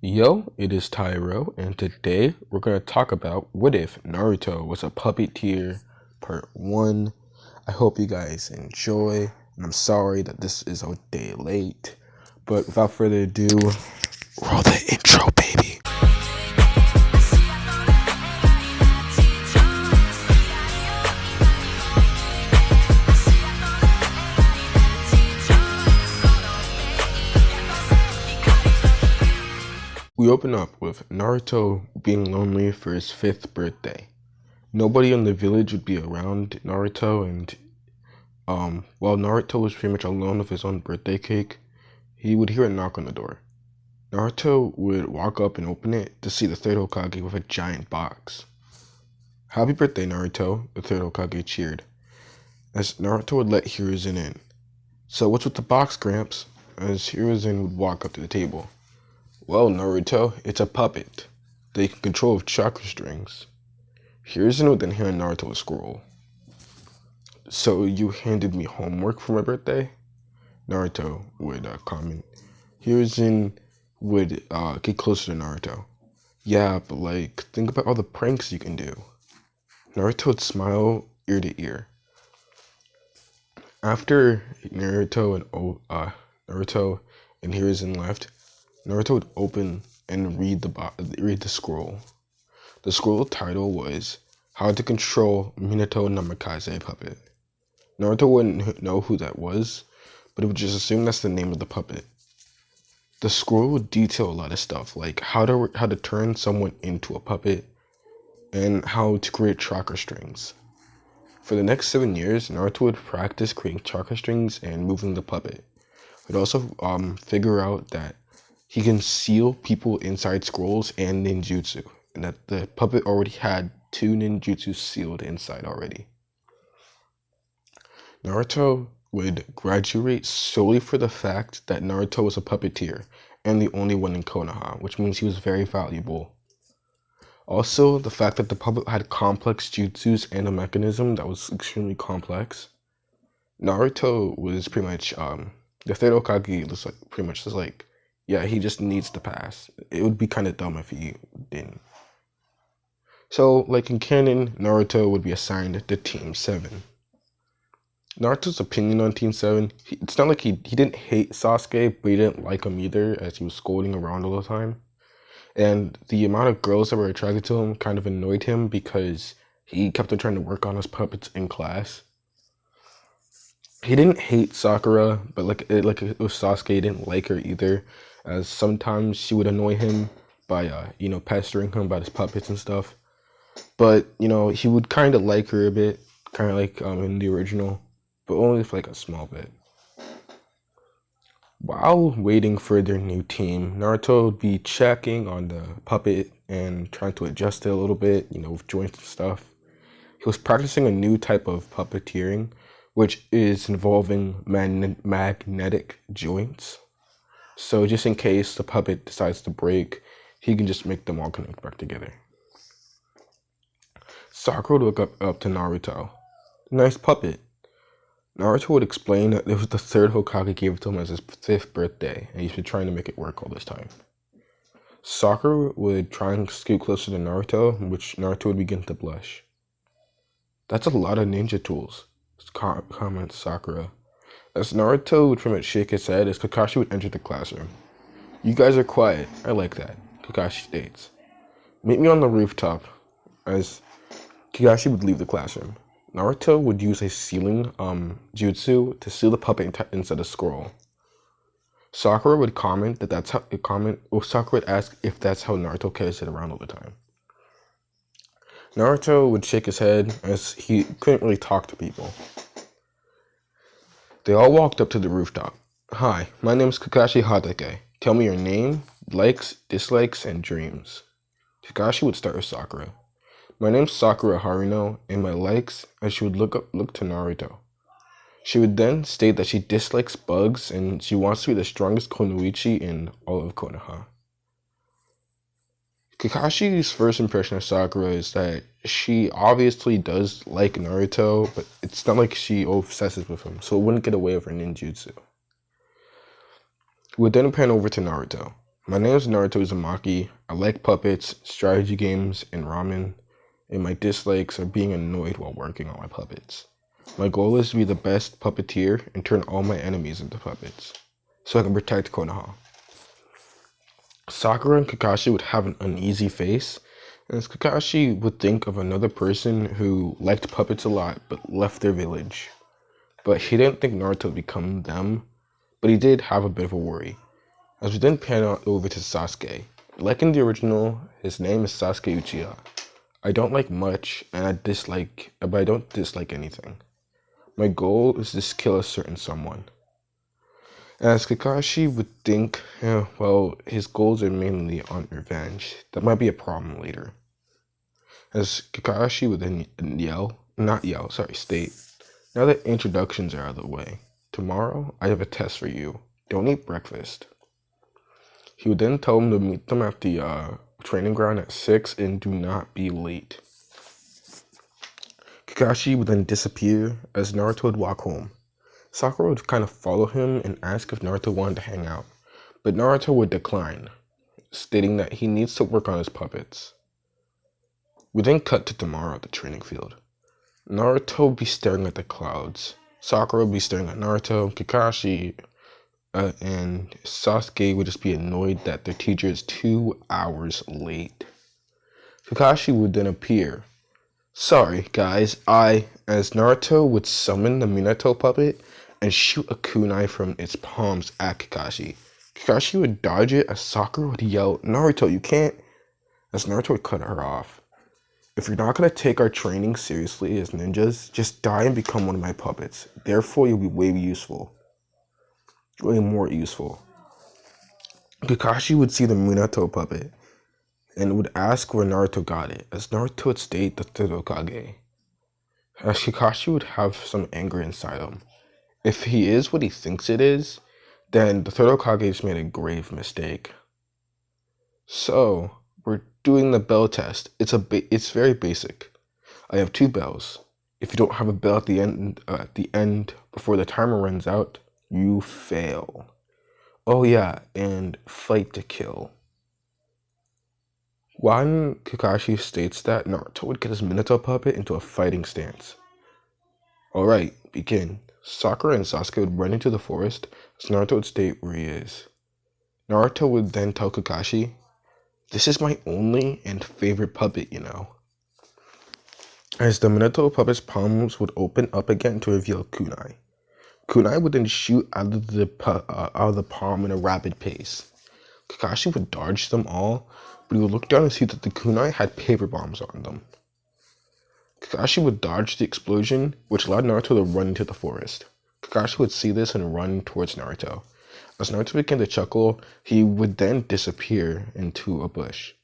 Yo, it is Tyro, and today we're going to talk about what if Naruto was a puppeteer, part 1. I hope you guys enjoy, and I'm sorry that this is a day late, but without further ado, roll the intro, baby. We open up with Naruto being lonely for his 5th birthday. Nobody in the village would be around Naruto, and while Naruto was pretty much alone with his own birthday cake, he would hear a knock on the door. Naruto would walk up and open it to see the third Hokage with a giant box. "Happy birthday, Naruto," the third Hokage cheered, as Naruto would let Hiruzen in. "So what's with the box, Gramps?" as Hiruzen would walk up to the table. "Well, Naruto, it's a puppet. They can control chakra strings." Hiruzen would then hand Naruto a scroll. "So you handed me homework for my birthday?" Naruto would comment. Hiruzen would get closer to Naruto. "Yeah, but think about all the pranks you can do." Naruto would smile ear to ear. After Naruto and Hiruzen left, Naruto would open and read the scroll. The scroll title was "How to Control Minato Namikaze Puppet." Naruto wouldn't know who that was, but it would just assume that's the name of the puppet. The scroll would detail a lot of stuff, like how to turn someone into a puppet and how to create chakra strings. For the next 7 years, Naruto would practice creating chakra strings and moving the puppet. He'd also figure out that he can seal people inside scrolls and ninjutsu, and that the puppet already had 2 ninjutsu sealed inside already. Naruto would graduate solely for the fact that Naruto was a puppeteer and the only one in Konoha, which means he was very valuable. Also, the fact that the puppet had complex jutsus and a mechanism that was extremely complex. Naruto was pretty much, the third Hokage was pretty much just yeah, he just needs to pass. It would be kind of dumb if he didn't. So, in canon, Naruto would be assigned to Team 7. Naruto's opinion on Team 7, it's not like he didn't hate Sasuke, but he didn't like him either, as he was scolding around all the time. And the amount of girls that were attracted to him kind of annoyed him because he kept on trying to work on his puppets in class. He didn't hate Sakura, but with Sasuke, he didn't like her either, as sometimes she would annoy him by, pestering him about his puppets and stuff. But, he would kind of like her a bit, kind of like in the original, but only for a small bit. While waiting for their new team, Naruto would be checking on the puppet and trying to adjust it a little bit, with joints and stuff. He was practicing a new type of puppeteering, which is involving magnetic joints. So just in case the puppet decides to break, he can just make them all connect back together. Sakura would look up to Naruto. "Nice puppet." Naruto would explain that it was the third Hokage gave it to him as his 5th birthday, and he's been trying to make it work all this time. Sakura would try and scoot closer to Naruto, which Naruto would begin to blush. "That's a lot of ninja tools," comments Sakura. As Naruto would pretty much shake his head as Kakashi would enter the classroom. "You guys are quiet. I like that," Kakashi states. "Meet me on the rooftop," as Kakashi would leave the classroom. Naruto would use a sealing jutsu to seal the puppet inside a scroll. Sakura would comment Sakura would ask if that's how Naruto carries it around all the time. Naruto would shake his head as he couldn't really talk to people. They all walked up to the rooftop. "Hi, my name is Kakashi Hatake. Tell me your name, likes, dislikes, and dreams." Kakashi would start with Sakura. "My name's Sakura Haruno, and my likes," as she would look to Naruto. She would then state that she dislikes bugs and she wants to be the strongest kunoichi in all of Konoha. Kakashi's first impression of Sakura is that she obviously does like Naruto, but it's not like she obsesses with him, so it wouldn't get away with her ninjutsu. We would then pan over to Naruto. My name is Naruto Uzumaki. I like puppets, strategy games, and ramen, and my dislikes are being annoyed while working on my puppets. My goal is to be the best puppeteer and turn all my enemies into puppets, so I can protect Konoha. Sakura and Kakashi would have an uneasy face, as Kakashi would think of another person who liked puppets a lot but left their village. But he didn't think Naruto would become them, but he did have a bit of a worry. As we then pan on over to Sasuke. Like in the original, his name is Sasuke Uchiha. I don't like much, and but I don't dislike anything. My goal is to kill a certain someone. As Kakashi would think, well, his goals are mainly on revenge. That might be a problem later. As Kakashi would then state, now that introductions are out of the way, tomorrow I have a test for you. Don't eat breakfast. He would then tell him to meet them at the training ground at 6 and do not be late. Kakashi would then disappear as Naruto would walk home. Sakura would kind of follow him and ask if Naruto wanted to hang out, but Naruto would decline, stating that he needs to work on his puppets. We then cut to tomorrow at the training field. Naruto would be staring at the clouds. Sakura would be staring at Naruto. Kakashi and Sasuke would just be annoyed that their teacher is 2 hours late. Kakashi would then appear. Sorry, guys, as Naruto would summon the Minato puppet and shoot a kunai from its palms at Kakashi. Kakashi would dodge it as Sakura would yell, Naruto, you can't, as Naruto would cut her off. If you're not going to take our training seriously as ninjas, just die and become one of my puppets. Therefore, you'll be way more useful. Kakashi would see the Minato puppet and would ask where Naruto got it, as Naruto would state the third Hokage. As Kakashi would have some anger inside him. If he is what he thinks it is, then the third Hokage just made a grave mistake. So, we're doing the bell test. It's very basic. I have 2 bells. If you don't have a bell at the end before the timer runs out, you fail. Oh yeah, and fight to kill. When Kakashi states that, Naruto would get his Minato puppet into a fighting stance. Alright, begin. Sakura and Sasuke would run into the forest as Naruto would state where he is. Naruto would then tell Kakashi, this is my only and favorite puppet, you know. As the Minato puppet's palms would open up again to reveal kunai. Kunai would then shoot out of the palm in a rapid pace. Kakashi would dodge them all, but he would look down and see that the kunai had paper bombs on them. Kakashi would dodge the explosion, which allowed Naruto to run into the forest. Kakashi would see this and run towards Naruto. As Naruto began to chuckle, he would then disappear into a bush.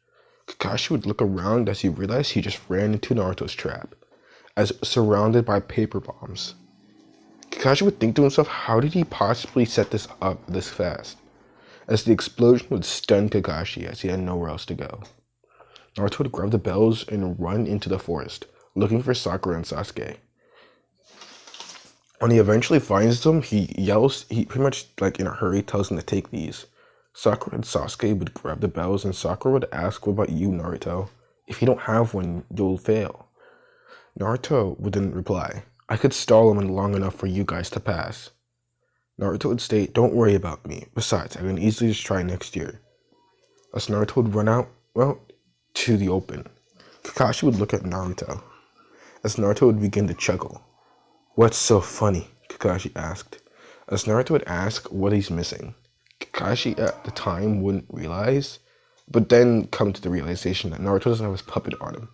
Kakashi would look around as he realized he just ran into Naruto's trap, as surrounded by paper bombs. Kakashi would think to himself, how did he possibly set this up this fast? As the explosion would stun Kakashi as he had nowhere else to go. Naruto would grab the bells and run into the forest, looking for Sakura and Sasuke. When he eventually finds them, he pretty much like in a hurry tells them to take these. Sakura and Sasuke would grab the bells and Sakura would ask, what about you, Naruto? If you don't have one, you'll fail. Naruto would then reply, I could stall him long enough for you guys to pass. Naruto would state, don't worry about me. Besides, I can easily just try next year. As Naruto would run out, to the open. Kakashi would look at Naruto. As Naruto would begin to chuckle. What's so funny? Kakashi asked. As Naruto would ask what he's missing. Kakashi at the time wouldn't realize, but then come to the realization that Naruto doesn't have his puppet on him.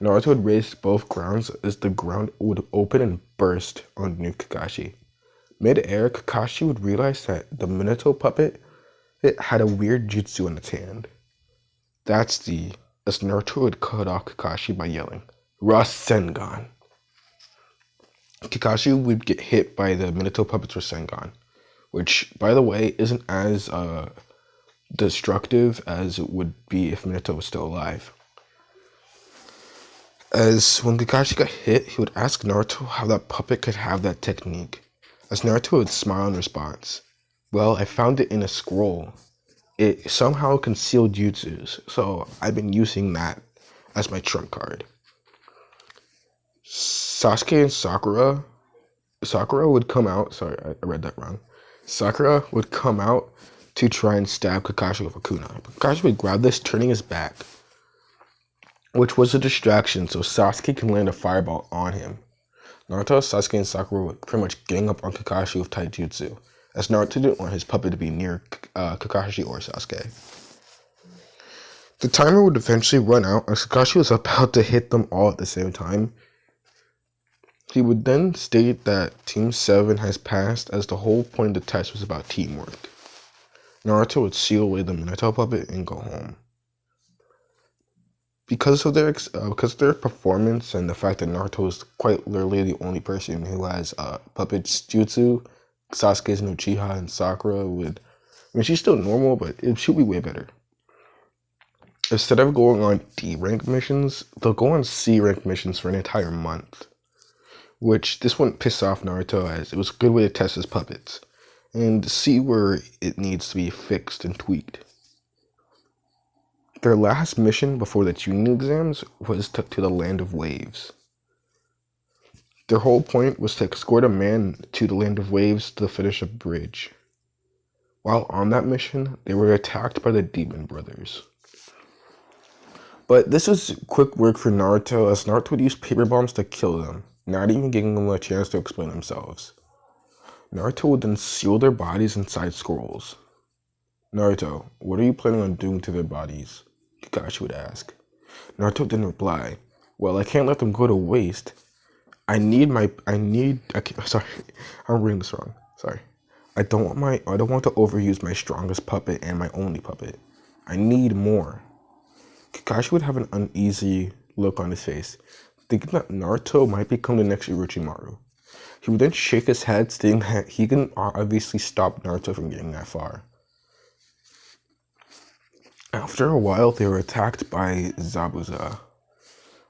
Naruto would raise both grounds as the ground would open and burst underneath Kakashi. Mid-air, Kakashi would realize that the Minato puppet had a weird jutsu in its hand. As Naruto would cut off Kakashi by yelling, Rasengan. Kakashi would get hit by the Minato puppet's Rasengan, which, by the way, isn't as destructive as it would be if Minato was still alive. As when Kakashi got hit, he would ask Naruto how that puppet could have that technique. As Naruto would smile in response, well, I found it in a scroll. it somehow concealed jutsus, so I've been using that as my trump card. Sasuke and Sakura would come out. Sorry, I read that wrong. Sakura would come out to try and stab Kakashi with a kunai. Kakashi would grab this, turning his back, which was a distraction so Sasuke can land a fireball on him. Naruto, Sasuke, and Sakura were pretty much gang up on Kakashi with taijutsu, as Naruto didn't want his puppet to be near Kakashi or Sasuke. The timer would eventually run out as Kakashi was about to hit them all at the same time. He would then state that Team 7 has passed as the whole point of the test was about teamwork. Naruto would seal away the Minato puppet and go home. Because of their performance and the fact that Naruto is quite literally the only person who has puppets jutsu, Sasuke's no Uchiha and Sakura she's still normal, but she'll be way better. Instead of going on D rank missions, they'll go on C rank missions for an entire month. Which this wouldn't piss off Naruto, as it was a good way to test his puppets and see where it needs to be fixed and tweaked. Their last mission before the Chunin exams was to the Land of Waves. Their whole point was to escort a man to the Land of Waves to finish a bridge. While on that mission, they were attacked by the Demon Brothers. But this was quick work for Naruto, as Naruto would use paper bombs to kill them, not even giving them a chance to explain themselves. Naruto would then seal their bodies inside scrolls. Naruto, what are you planning on doing to their bodies? Kakashi would ask. Naruto didn't reply. Well, I can't let them go to waste. I'm reading this wrong. Sorry. I don't want to overuse my strongest puppet and my only puppet. I need more. Kakashi would have an uneasy look on his face, thinking that Naruto might become the next Orochimaru. He would then shake his head, stating that he can obviously stop Naruto from getting that far. After a while, they were attacked by Zabuza,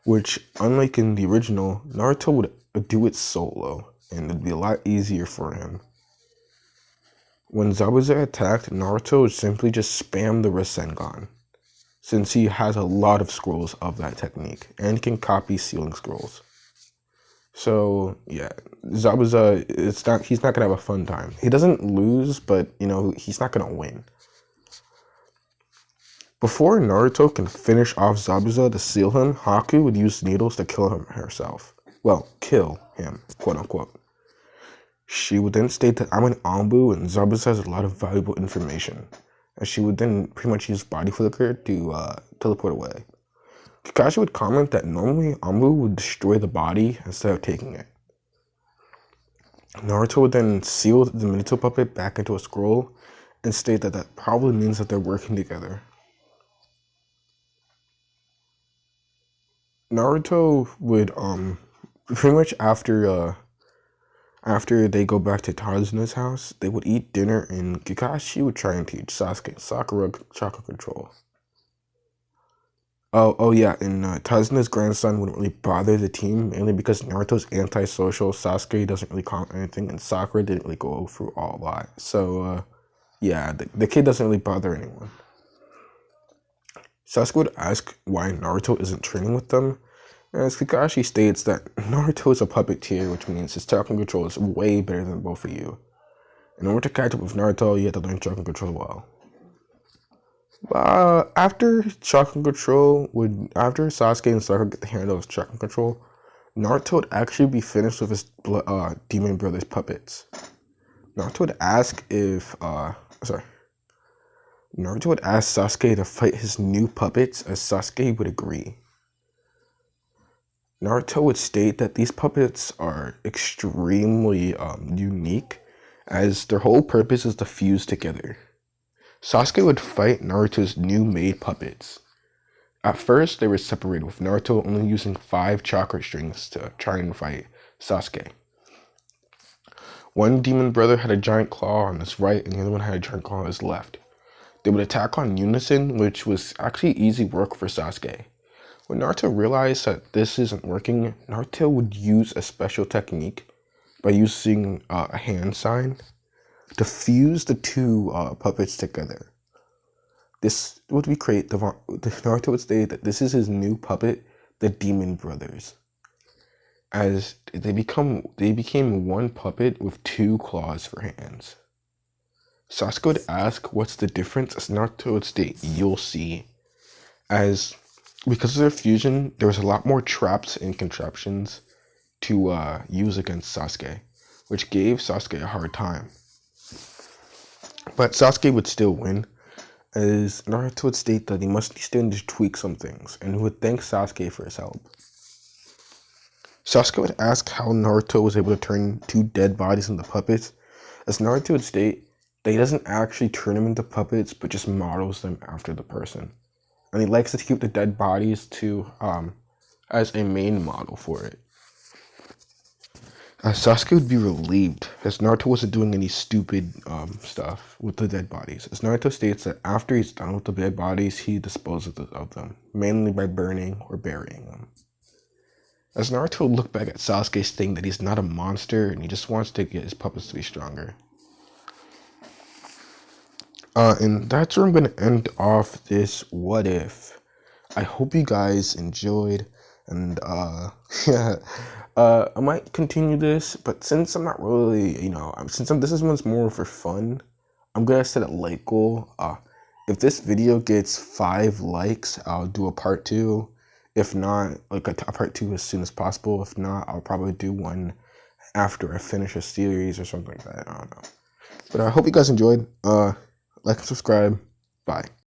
which, unlike in the original, Naruto would do it solo, and it'd be a lot easier for him. When Zabuza attacked, Naruto would simply just spam the Rasengan, since he has a lot of scrolls of that technique, and can copy sealing scrolls. So, yeah, Zabuza, he's not gonna have a fun time. He doesn't lose, but, he's not gonna win. Before Naruto can finish off Zabuza to seal him, Haku would use needles to kill him herself. Well, kill him, quote unquote. She would then state that I'm an Anbu and Zabuza has a lot of valuable information. And she would then pretty much use body flicker to teleport away. Kakashi would comment that normally Anbu would destroy the body instead of taking it. Naruto would then seal the Minato puppet back into a scroll and state that that probably means that they're working together. Naruto would pretty much after they go back to Tazuna's house, they would eat dinner and Kakashi would try and teach Sasuke and Sakura chakra control. Oh yeah, and Tazuna's grandson wouldn't really bother the team, mainly because Naruto's antisocial, Sasuke doesn't really comment anything, and Sakura didn't really go through all a lot. So, yeah, the kid doesn't really bother anyone. Sasuke would ask why Naruto isn't training with them, as Kakashi states that Naruto is a puppeteer, which means his chakra control is way better than both of you. In order to catch up with Naruto, you have to learn chakra control well. After Chakra Control after Sasuke and Sakura get the handle of Chakra Control, Naruto would actually be finished with his Demon Brothers puppets. Naruto would ask Sasuke to fight his new puppets, as Sasuke would agree. Naruto would state that these puppets are extremely unique, as their whole purpose is to fuse together. Sasuke would fight Naruto's new made puppets. At first, they were separated, with Naruto only using 5 chakra strings to try and fight Sasuke. One demon brother had a giant claw on his right, and the other one had a giant claw on his left. They would attack on unison, which was actually easy work for Sasuke. When Naruto realized that this isn't working, Naruto would use a special technique by using a hand sign to fuse the two puppets together. this would recreate the Naruto would say that this is his new puppet, the Demon Brothers, as they became one puppet with two claws for hands. Sasuke would ask, "What's the difference?" As Naruto would state, "You'll see." As because of their fusion, there was a lot more traps and contraptions to use against Sasuke, which gave Sasuke a hard time. But Sasuke would still win, as Naruto would state that he must still need to tweak some things, and he would thank Sasuke for his help. Sasuke would ask how Naruto was able to turn two dead bodies into puppets, as Naruto would state that he doesn't actually turn them into puppets, but just models them after the person. And he likes to keep the dead bodies as a main model for it. Sasuke would be relieved, as Naruto wasn't doing any stupid stuff with the dead bodies. As Naruto states that after he's done with the dead bodies, he disposes of them, mainly by burning or burying them. As Naruto would look back at Sasuke saying that he's not a monster and he just wants to get his puppets to be stronger. And that's where I'm going to end off this what if. I hope you guys enjoyed, and yeah, I might continue this, but since I'm not really, this one's more for fun, I'm gonna set a like goal. If this video gets 5 likes, I'll do a part 2. If not, like a part 2 as soon as possible. If not, I'll probably do one after I finish a series or something like that. I don't know. But I hope you guys enjoyed. Like and subscribe. Bye.